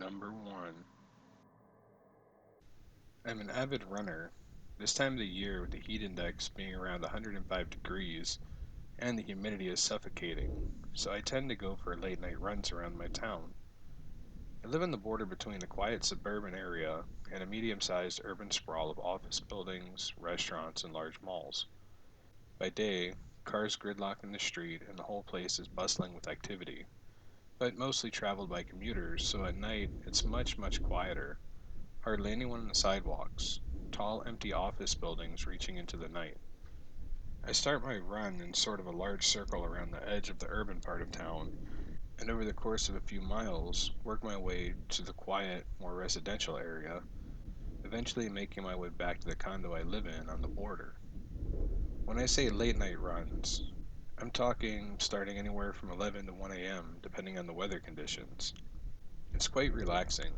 Number 1. I'm an avid runner. This time of the year, with the heat index being around 105 degrees and the humidity is suffocating, so I tend to go for late night runs around my town. I live on the border between a quiet suburban area and a medium sized urban sprawl of office buildings, restaurants, and large malls. By day, cars gridlock in the street and the whole place is bustling with activity, but mostly traveled by commuters, so at night it's much quieter. Hardly anyone on the sidewalks, tall empty office buildings reaching into the night. I start my run in sort of a large circle around the edge of the urban part of town, and over the course of a few miles, work my way to the quiet, more residential area, eventually making my way back to the condo I live in on the border. When I say late night runs, I'm talking starting anywhere from 11 to 1 a.m., depending on the weather conditions. It's quite relaxing,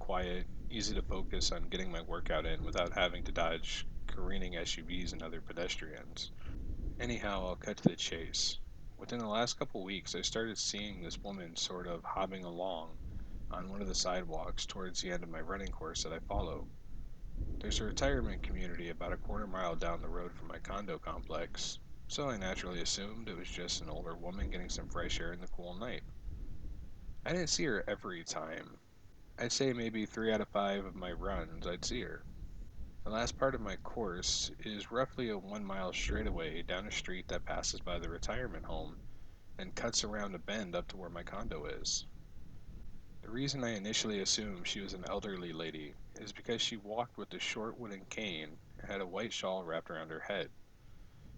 quiet, easy to focus on getting my workout in without having to dodge careening SUVs and other pedestrians. Anyhow, I'll cut to the chase. Within the last couple weeks, I started seeing this woman sort of hobbing along on one of the sidewalks towards the end of my running course that I follow. There's a retirement community about a quarter mile down the road from my condo complex, so I naturally assumed it was just an older woman getting some fresh air in the cool night. I didn't see her every time. I'd say maybe 3 out of 5 of my runs I'd see her. The last part of my course is roughly a 1 mile straightaway down a street that passes by the retirement home and cuts around a bend up to where my condo is. The reason I initially assumed she was an elderly lady is because she walked with a short wooden cane and had a white shawl wrapped around her head,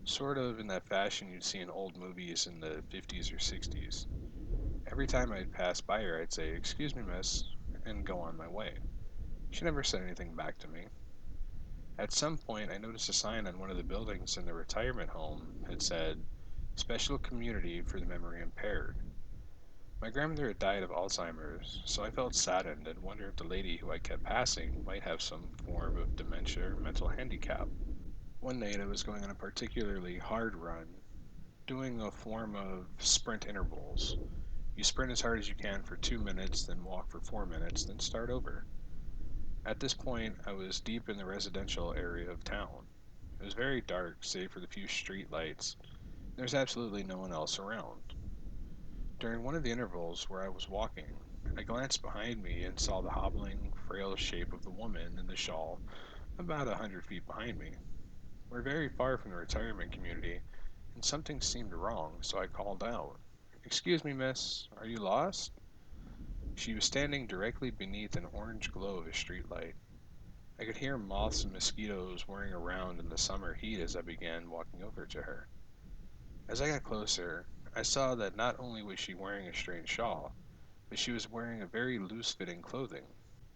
sort of in that fashion you'd see in old movies in the 50s or 60s. Every time I'd pass by her, I'd say, "Excuse me, miss," and go on my way. She never said anything back to me. At some point, I noticed a sign on one of the buildings in the retirement home that said, "Special Community for the Memory Impaired." My grandmother had died of Alzheimer's, so I felt saddened and wondered if the lady who I kept passing might have some form of dementia or mental handicap. One night I was going on a particularly hard run, doing a form of sprint intervals. You sprint as hard as you can for 2 minutes, then walk for 4 minutes, then start over. At this point, I was deep in the residential area of town. It was very dark, save for the few street lights. There was absolutely no one else around. During one of the intervals where I was walking, I glanced behind me and saw the hobbling, frail shape of the woman in the shawl about 100 feet behind me. We're very far from the retirement community, and something seemed wrong, so I called out, "Excuse me, miss, are you lost?" She was standing directly beneath an orange glow of a streetlight. I could hear moths and mosquitoes whirring around in the summer heat as I began walking over to her. As I got closer, I saw that not only was she wearing a strange shawl, but she was wearing a very loose fitting clothing,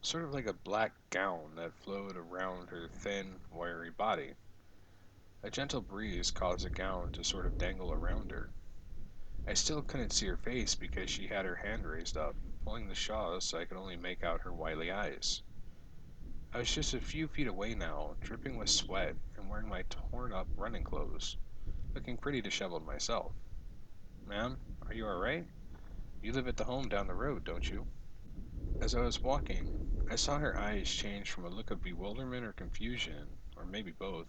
sort of like a black gown that flowed around her thin, wiry body. A gentle breeze caused the gown to sort of dangle around her. I still couldn't see her face because she had her hand raised up, pulling the shawl so I could only make out her wily eyes. I was just a few feet away now, dripping with sweat and wearing my torn up running clothes, looking pretty disheveled myself. "Ma'am, are you alright? You live at the home down the road, don't you?" As I was walking, I saw her eyes change from a look of bewilderment or confusion, or maybe both,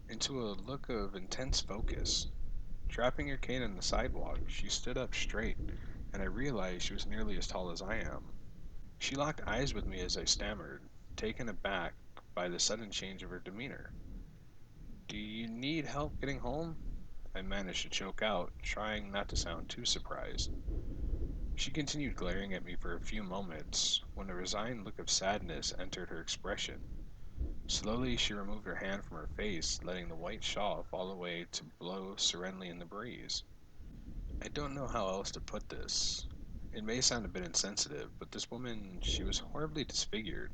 into a look of intense focus. Dropping her cane on the sidewalk, she stood up straight, and I realized she was nearly as tall as I am. She locked eyes with me as I stammered, taken aback by the sudden change of her demeanor. "Do you need help getting home?" I managed to choke out, trying not to sound too surprised. She continued glaring at me for a few moments, when a resigned look of sadness entered her expression. Slowly she removed her hand from her face, letting the white shawl fall away to blow serenely in the breeze. I don't know how else to put this. It may sound a bit insensitive, but this woman, she was horribly disfigured.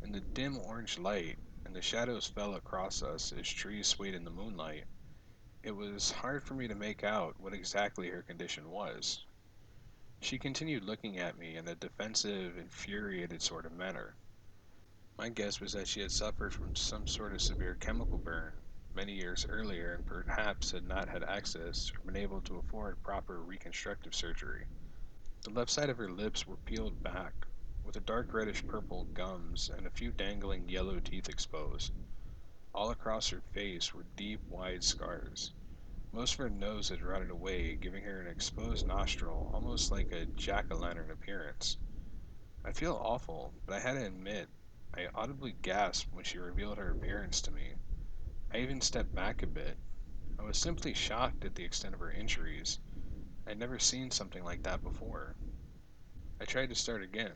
In the dim orange light, and the shadows fell across us as trees swayed in the moonlight, it was hard for me to make out what exactly her condition was. She continued looking at me in a defensive, infuriated sort of manner. My guess was that she had suffered from some sort of severe chemical burn many years earlier and perhaps had not had access or been able to afford proper reconstructive surgery. The left side of her lips were peeled back. with a dark reddish purple gums and a few dangling yellow teeth exposed. All across her face were deep, wide scars. Most of her nose had rotted away, giving her an exposed nostril, almost like a jack-o'-lantern appearance. I feel awful, but I had to admit, I audibly gasped when she revealed her appearance to me. I even stepped back a bit. I was simply shocked at the extent of her injuries. I'd never seen something like that before. I tried to start again.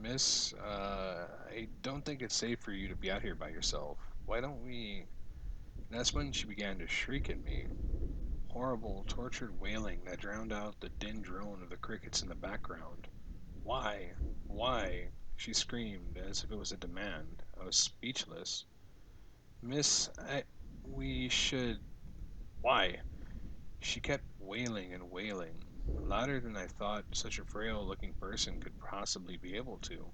Miss, I don't think it's safe for you to be out here by yourself. Why don't we. And that's when she began to shriek at me. Horrible, tortured wailing that drowned out the din drone of the crickets in the background. Why? Why? She screamed as if it was a demand. I was speechless. Miss, we should. Why? She kept wailing and wailing, louder than I thought such a frail looking person could possibly be able to.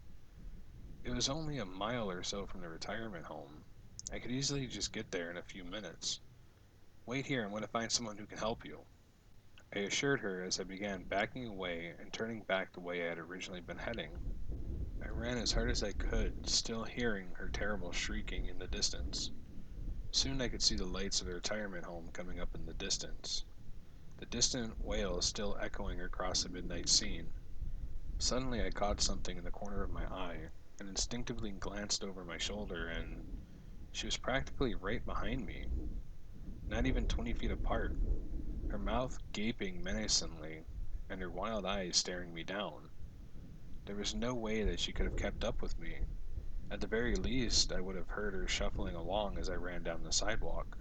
It was only a mile or so from the retirement home. I could easily just get there in a few minutes. Wait here, I'm going to find someone who can help you. I assured her as I began backing away and turning back the way I had originally been heading. I ran as hard as I could, still hearing her terrible shrieking in the distance. Soon I could see the lights of the retirement home coming up in the distance, the distant wail still echoing across the midnight scene. Suddenly I caught something in the corner of my eye and instinctively glanced over my shoulder, and she was practically right behind me, not even 20 feet apart, her mouth gaping menacingly and her wild eyes staring me down. There was no way that she could have kept up with me. At the very least, I would have heard her shuffling along as I ran down the sidewalk.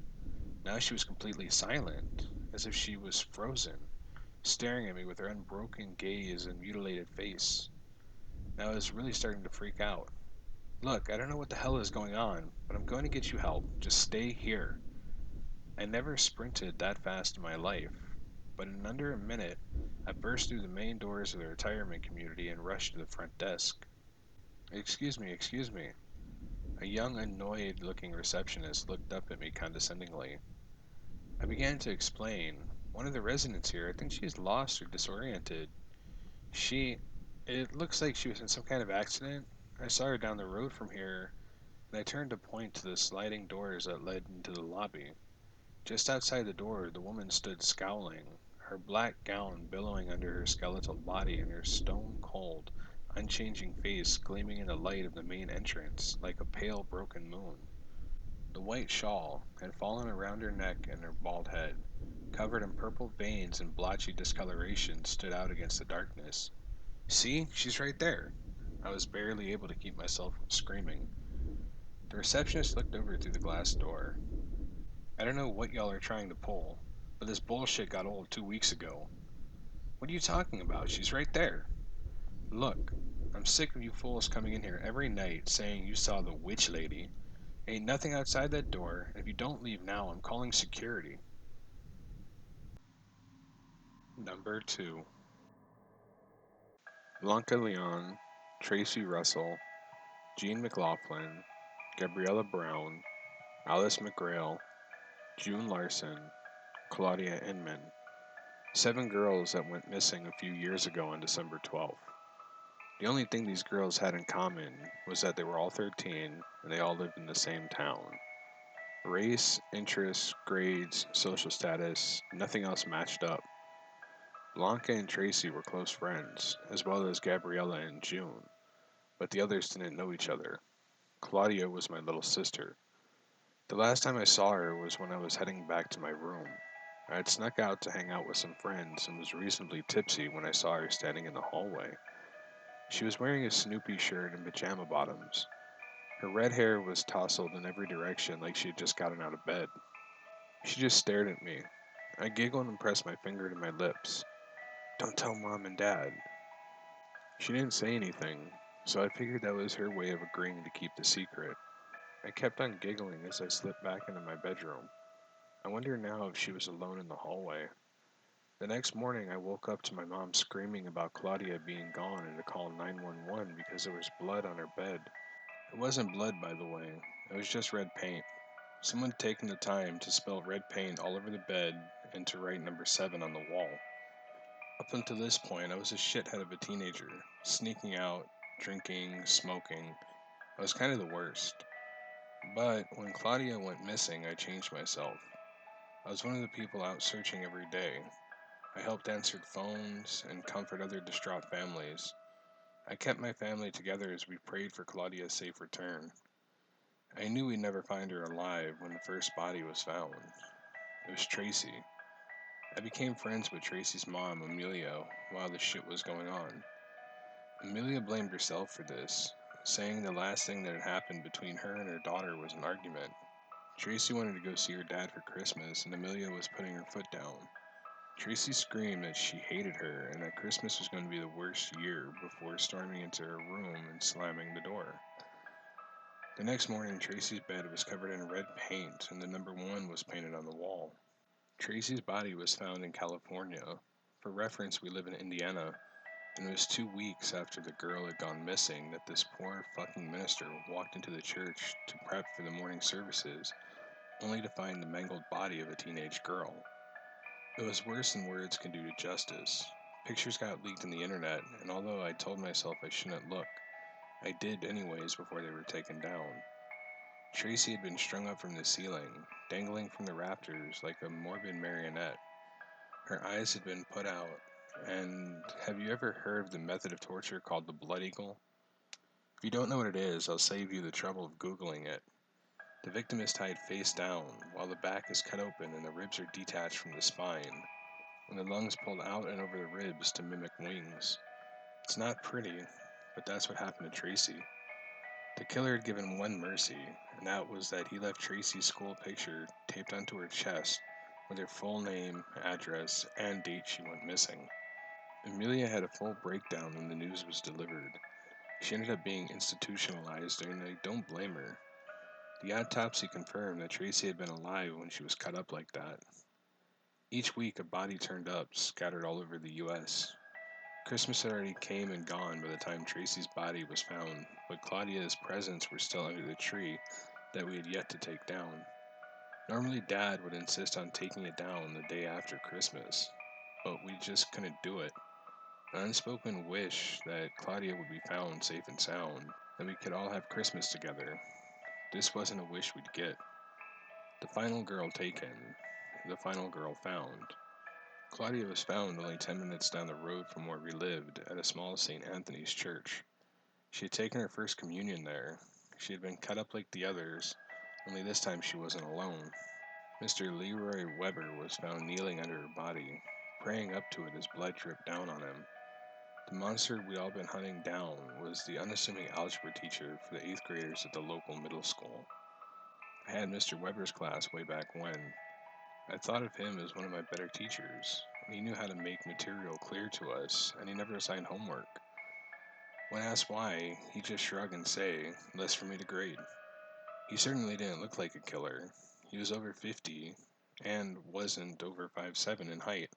Now she was completely silent, as if she was frozen, staring at me with her unbroken gaze and mutilated face. Now I was really starting to freak out. Look, I don't know what the hell is going on, but I'm going to get you help. Just stay here. I never sprinted that fast in my life, but in under a minute, I burst through the main doors of the retirement community and rushed to the front desk. Excuse me. A young, annoyed looking receptionist looked up at me condescendingly. I began to explain. One of the residents here, I think she's lost or disoriented. She. It looks like she was in some kind of accident. I saw her down the road from here, and I turned to point to the sliding doors that led into the lobby. Just outside the door, the woman stood scowling, her black gown billowing under her skeletal body and her stone cold, unchanging face gleaming in the light of the main entrance like a pale broken moon. The white shawl had fallen around her neck and her bald head, covered in purple veins and blotchy discoloration, stood out against the darkness. See, she's right there. I was barely able to keep myself from screaming. The receptionist looked over through the glass door. I don't know what y'all are trying to pull, but this bullshit got old 2 weeks ago. What are you talking about? She's right there. Look, I'm sick of you fools coming in here every night saying you saw the witch lady. Ain't nothing outside that door, and if you don't leave now, I'm calling security. Number 2. Blanca Leon, Tracy Russell, Jean McLaughlin, Gabriella Brown, Alice McGrail, June Larson, Claudia Inman. 7 girls that went missing a few years ago on December 12th. The only thing these girls had in common was that they were all 13 and they all lived in the same town. Race, interests, grades, social status, nothing else matched up. Blanca and Tracy were close friends, as well as Gabriella and June, but the others didn't know each other. Claudia was my little sister. The last time I saw her was when I was heading back to my room. I had snuck out to hang out with some friends and was reasonably tipsy when I saw her standing in the hallway. She was wearing a Snoopy shirt and pajama bottoms. Her red hair was tousled in every direction like she had just gotten out of bed. She just stared at me. I giggled and pressed my finger to my lips. Don't tell Mom and Dad. She didn't say anything, so I figured that was her way of agreeing to keep the secret. I kept on giggling as I slipped back into my bedroom. I wonder now if she was alone in the hallway. The next morning, I woke up to my mom screaming about Claudia being gone and to call 911 because there was blood on her bed. It wasn't blood, by the way. It was just red paint. Someone had taken the time to spill red paint all over the bed and to write number 7 on the wall. Up until this point, I was a shithead of a teenager, sneaking out, drinking, smoking. I was kind of the worst. But when Claudia went missing, I changed myself. I was one of the people out searching every day. I helped answer phones and comfort other distraught families. I kept my family together as we prayed for Claudia's safe return. I knew we'd never find her alive when the first body was found. It was Tracy. I became friends with Tracy's mom, Amelia, while the shit was going on. Amelia blamed herself for this, saying the last thing that had happened between her and her daughter was an argument. Tracy wanted to go see her dad for Christmas, and Amelia was putting her foot down. Tracy screamed that she hated her and that Christmas was going to be the worst year before storming into her room and slamming the door. The next morning, Tracy's bed was covered in red paint and the number 1 was painted on the wall. Tracy's body was found in California. For reference, we live in Indiana, and it was 2 weeks after the girl had gone missing that this poor fucking minister walked into the church to prep for the morning services, only to find the mangled body of a teenage girl. It was worse than words can do to justice. Pictures got leaked on the internet, and although I told myself I shouldn't look, I did anyways before they were taken down. Tracy had been strung up from the ceiling, dangling from the rafters like a morbid marionette. Her eyes had been put out, and have you ever heard of the method of torture called the blood eagle? If you don't know what it is, I'll save you the trouble of Googling it. The victim is tied face down, while the back is cut open and the ribs are detached from the spine, and the lungs pulled out and over the ribs to mimic wings. It's not pretty, but that's what happened to Tracy. The killer had given one mercy, and that was that he left Tracy's school picture taped onto her chest with her full name, address, and date she went missing. Amelia had a full breakdown when the news was delivered. She ended up being institutionalized, and I don't blame her. The autopsy confirmed that Tracy had been alive when she was cut up like that. Each week, a body turned up, scattered all over the U.S. Christmas had already came and gone by the time Tracy's body was found, but Claudia's presents were still under the tree that we had yet to take down. Normally, Dad would insist on taking it down the day after Christmas, but we just couldn't do it. An unspoken wish that Claudia would be found safe and sound, that we could all have Christmas together. This wasn't a wish we'd get. The final girl taken, the final girl found. Claudia was found only 10 minutes down the road from where we lived at a small St. Anthony's church. She had taken her first communion there. She had been cut up like the others, only this time she wasn't alone. Mr. Leroy Weber was found kneeling under her body, praying up to it as blood dripped down on him. The monster we'd all been hunting down was the unassuming algebra teacher for the 8th graders at the local middle school. I had Mr. Weber's class way back when. I thought of him as one of my better teachers, and he knew how to make material clear to us, and he never assigned homework. When asked why, he'd just shrug and say, "Less for me to grade." He certainly didn't look like a killer. He was over 50, and wasn't over 5'7" in height,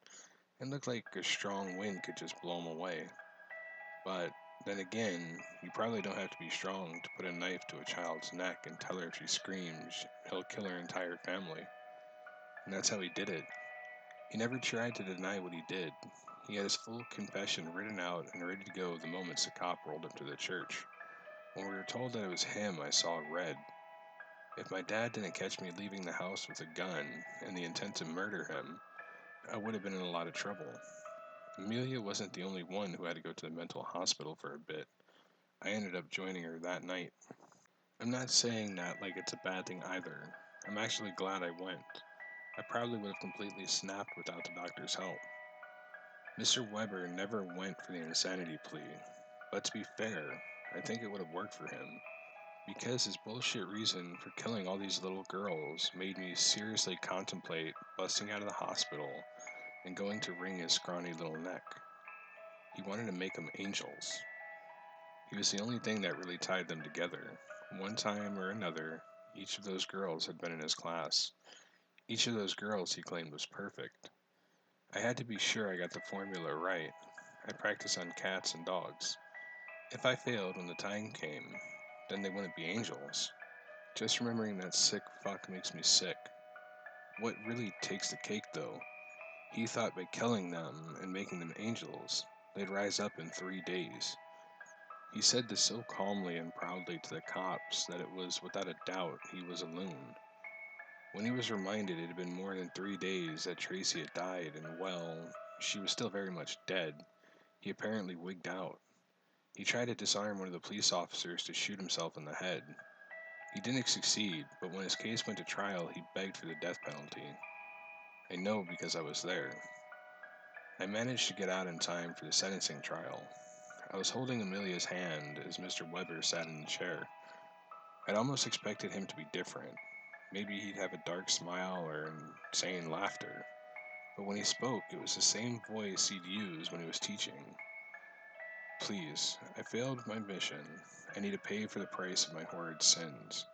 and looked like a strong wind could just blow him away. But then again, you probably don't have to be strong to put a knife to a child's neck and tell her if she screams, he'll kill her entire family. And that's how he did it. He never tried to deny what he did. He had his full confession written out and ready to go the moment the cop rolled up to the church. When we were told that it was him, I saw red. If my dad didn't catch me leaving the house with a gun and the intent to murder him, I would have been in a lot of trouble. Amelia wasn't the only one who had to go to the mental hospital for a bit. I ended up joining her that night. I'm not saying that like it's a bad thing either. I'm actually glad I went. I probably would have completely snapped without the doctor's help. Mr. Weber never went for the insanity plea, but to be fair, I think it would have worked for him, because his bullshit reason for killing all these little girls made me seriously contemplate busting out of the hospital and going to wring his scrawny little neck. He wanted to make them angels. He was the only thing that really tied them together. One time or another, each of those girls had been in his class. Each of those girls he claimed was perfect. I had to be sure I got the formula right. I practiced on cats and dogs. If I failed when the time came, then they wouldn't be angels. Just remembering that sick fuck makes me sick. What really takes the cake, though? He thought by killing them and making them angels, they'd rise up in 3 days. He said this so calmly and proudly to the cops that it was without a doubt he was a loon. When he was reminded it had been more than 3 days that Tracy had died and, well, she was still very much dead, he apparently wigged out. He tried to disarm one of the police officers to shoot himself in the head. He didn't succeed, but when his case went to trial, he begged for the death penalty. I know because I was there. I managed to get out in time for the sentencing trial. I was holding Amelia's hand as Mr. Weber sat in the chair. I'd almost expected him to be different. Maybe he'd have a dark smile or insane laughter. But when he spoke, it was the same voice he'd used when he was teaching. Please, I failed my mission. I need to pay for the price of my horrid sins.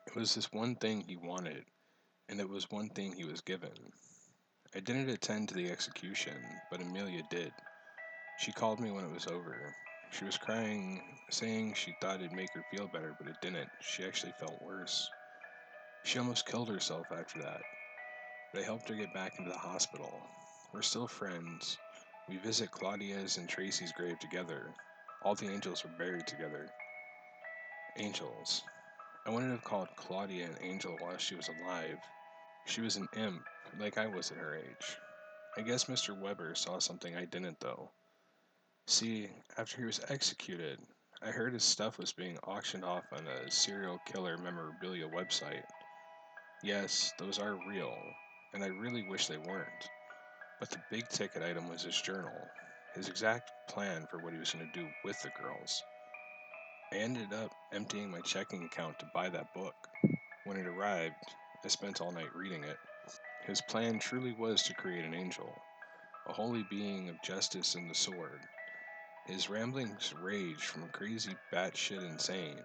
It was this one thing he wanted, and it was one thing he was given. I didn't attend to the execution, but Amelia did. She called me when it was over. She was crying, saying she thought it'd make her feel better, but it didn't. She actually felt worse. She almost killed herself after that, but I helped her get back into the hospital. We're still friends. We visit Claudia's and Tracy's grave together. All the angels were buried together. Angels. I wouldn't have called Claudia an angel while she was alive. She was an imp, like I was at her age. I guess Mr. Weber saw something I didn't, though. See, after he was executed, I heard his stuff was being auctioned off on a serial killer memorabilia website. Yes, those are real, and I really wish they weren't. But the big ticket item was his journal, his exact plan for what he was going to do with the girls. I ended up emptying my checking account to buy that book. When it arrived, I spent all night reading it. His plan truly was to create an angel, a holy being of justice and the sword. His ramblings raged from crazy batshit insane,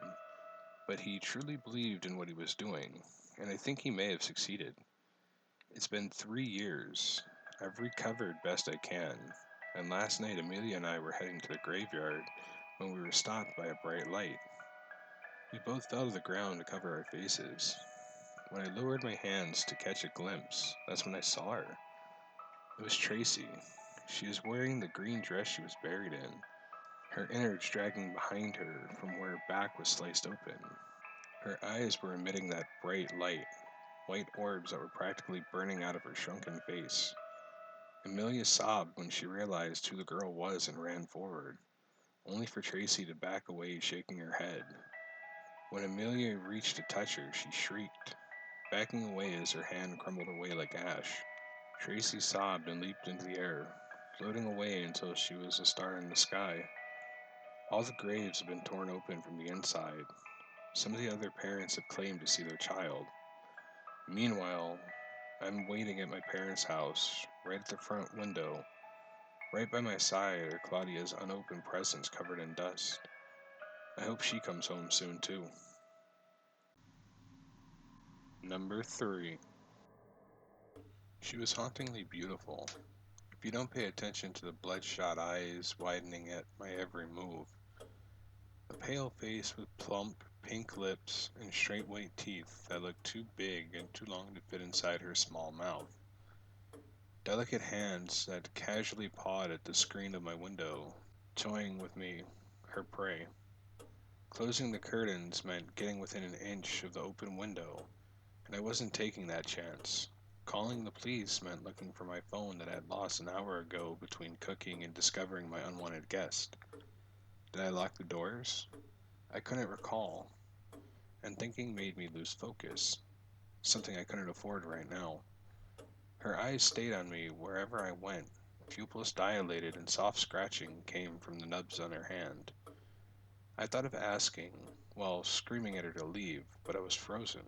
but he truly believed in what he was doing, and I think he may have succeeded. It's been 3 years. I've recovered best I can, and last night Amelia and I were heading to the graveyard when we were stopped by a bright light. We both fell to the ground to cover our faces. When I lowered my hands to catch a glimpse, that's when I saw her. It was Tracy. She was wearing the green dress she was buried in, her innards dragging behind her from where her back was sliced open. Her eyes were emitting that bright light, white orbs that were practically burning out of her shrunken face. Amelia sobbed when she realized who the girl was and ran forward, only for Tracy to back away, shaking her head. When Amelia reached to touch her, she shrieked, backing away as her hand crumbled away like ash. Tracy sobbed and leaped into the air, floating away until she was a star in the sky. All the graves have been torn open from the inside. Some of the other parents have claimed to see their child. Meanwhile, I'm waiting at my parents' house, right at the front window. Right by my side are Claudia's unopened presents covered in dust. I hope she comes home soon, too. Number 3. She was hauntingly beautiful. If you don't pay attention to the bloodshot eyes widening at my every move, a pale face with plump, pink lips and straight white teeth that looked too big and too long to fit inside her small mouth. Delicate hands that casually pawed at the screen of my window, toying with me, her prey. Closing the curtains meant getting within an inch of the open window, and I wasn't taking that chance. Calling the police meant looking for my phone that I had lost an hour ago between cooking and discovering my unwanted guest. Did I lock the doors? I couldn't recall, and thinking made me lose focus, something I couldn't afford right now. Her eyes stayed on me wherever I went. Pupils dilated and soft scratching came from the nubs on her hand. I thought of asking, well, screaming at her to leave, but I was frozen.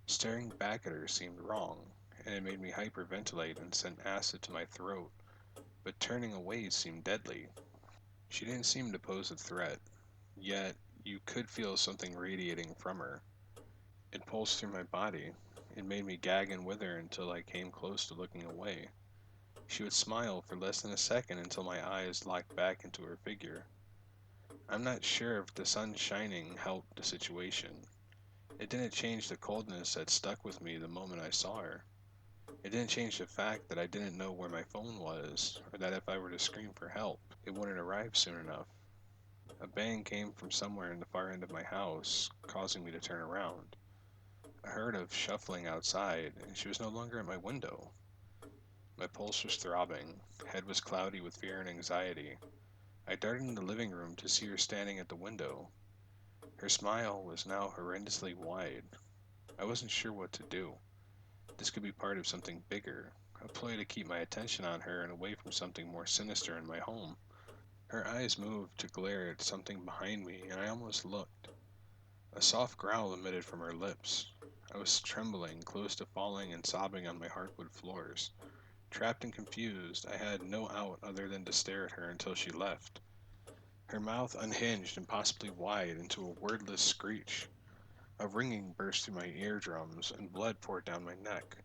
Staring back at her seemed wrong, and it made me hyperventilate and send acid to my throat, but turning away seemed deadly. She didn't seem to pose a threat, yet you could feel something radiating from her. It pulsed through my body. It made me gag and wither until I came close to looking away. She would smile for less than a second until my eyes locked back into her figure. I'm not sure if the sun shining helped the situation. It didn't change the coldness that stuck with me the moment I saw her. It didn't change the fact that I didn't know where my phone was, or that if I were to scream for help, it wouldn't arrive soon enough. A bang came from somewhere in the far end of my house, causing me to turn around. I heard of shuffling outside, and she was no longer at my window. My pulse was throbbing, head was cloudy with fear and anxiety. I darted in the living room to see her standing at the window. Her smile was now horrendously wide. I wasn't sure what to do. This could be part of something bigger, a ploy to keep my attention on her and away from something more sinister in my home. Her eyes moved to glare at something behind me, and I almost looked. A soft growl emitted from her lips. I was trembling, close to falling and sobbing on my hardwood floors. Trapped and confused, I had no out other than to stare at her until she left. Her mouth unhinged impossibly wide into a wordless screech. A ringing burst through my eardrums, and blood poured down my neck.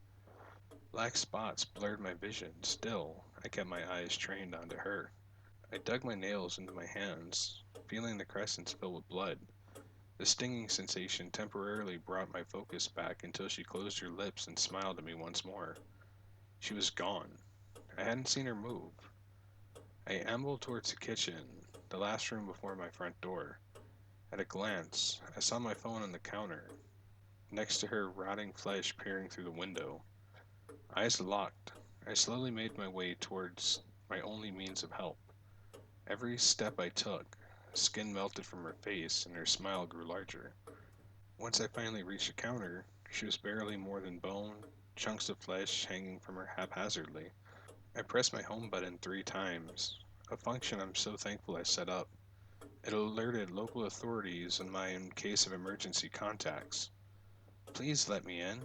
Black spots blurred my vision. Still, I kept my eyes trained onto her. I dug my nails into my hands, feeling the crescents fill with blood. The stinging sensation temporarily brought my focus back until she closed her lips and smiled at me once more. She was gone. I hadn't seen her move. I ambled towards the kitchen, the last room before my front door. At a glance, I saw my phone on the counter, next to her rotting flesh peering through the window. Eyes locked, I slowly made my way towards my only means of help. Every step I took, skin melted from her face and her smile grew larger. Once I finally reached the counter, she was barely more than bone, chunks of flesh hanging from her haphazardly. I pressed my home button 3 times, a function I'm so thankful I set up. It alerted local authorities and my in case of emergency contacts. Please let me in.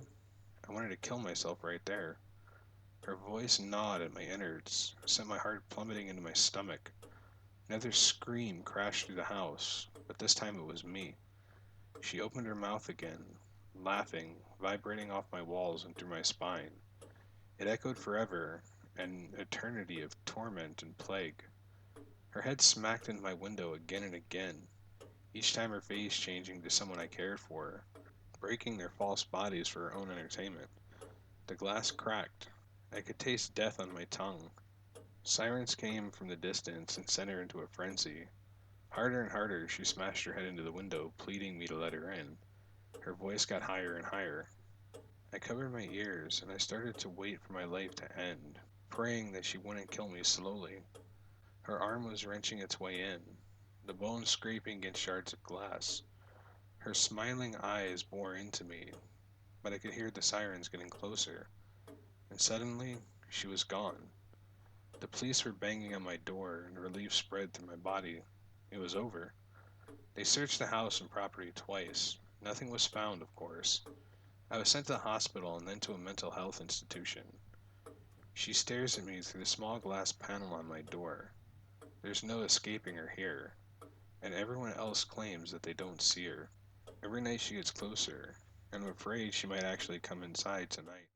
I wanted to kill myself right there. Her voice gnawed at my innards, sent my heart plummeting into my stomach. Another scream crashed through the house, but this time it was me. She opened her mouth again, laughing, vibrating off my walls and through my spine. It echoed forever, an eternity of torment and plague. Her head smacked into my window again and again, each time her face changing to someone I cared for, breaking their false bodies for her own entertainment. The glass cracked. I could taste death on my tongue. Sirens came from the distance and sent her into a frenzy. Harder and harder, she smashed her head into the window, pleading me to let her in. Her voice got higher and higher. I covered my ears, and I started to wait for my life to end, praying that she wouldn't kill me slowly. Her arm was wrenching its way in, the bones scraping against shards of glass. Her smiling eyes bore into me, but I could hear the sirens getting closer, and suddenly she was gone. The police were banging on my door, and relief spread through my body. It was over. They searched the house and property twice. Nothing was found, of course. I was sent to the hospital and then to a mental health institution. She stares at me through the small glass panel on my door. There's no escaping her here, and everyone else claims that they don't see her. Every night she gets closer, and I'm afraid she might actually come inside tonight.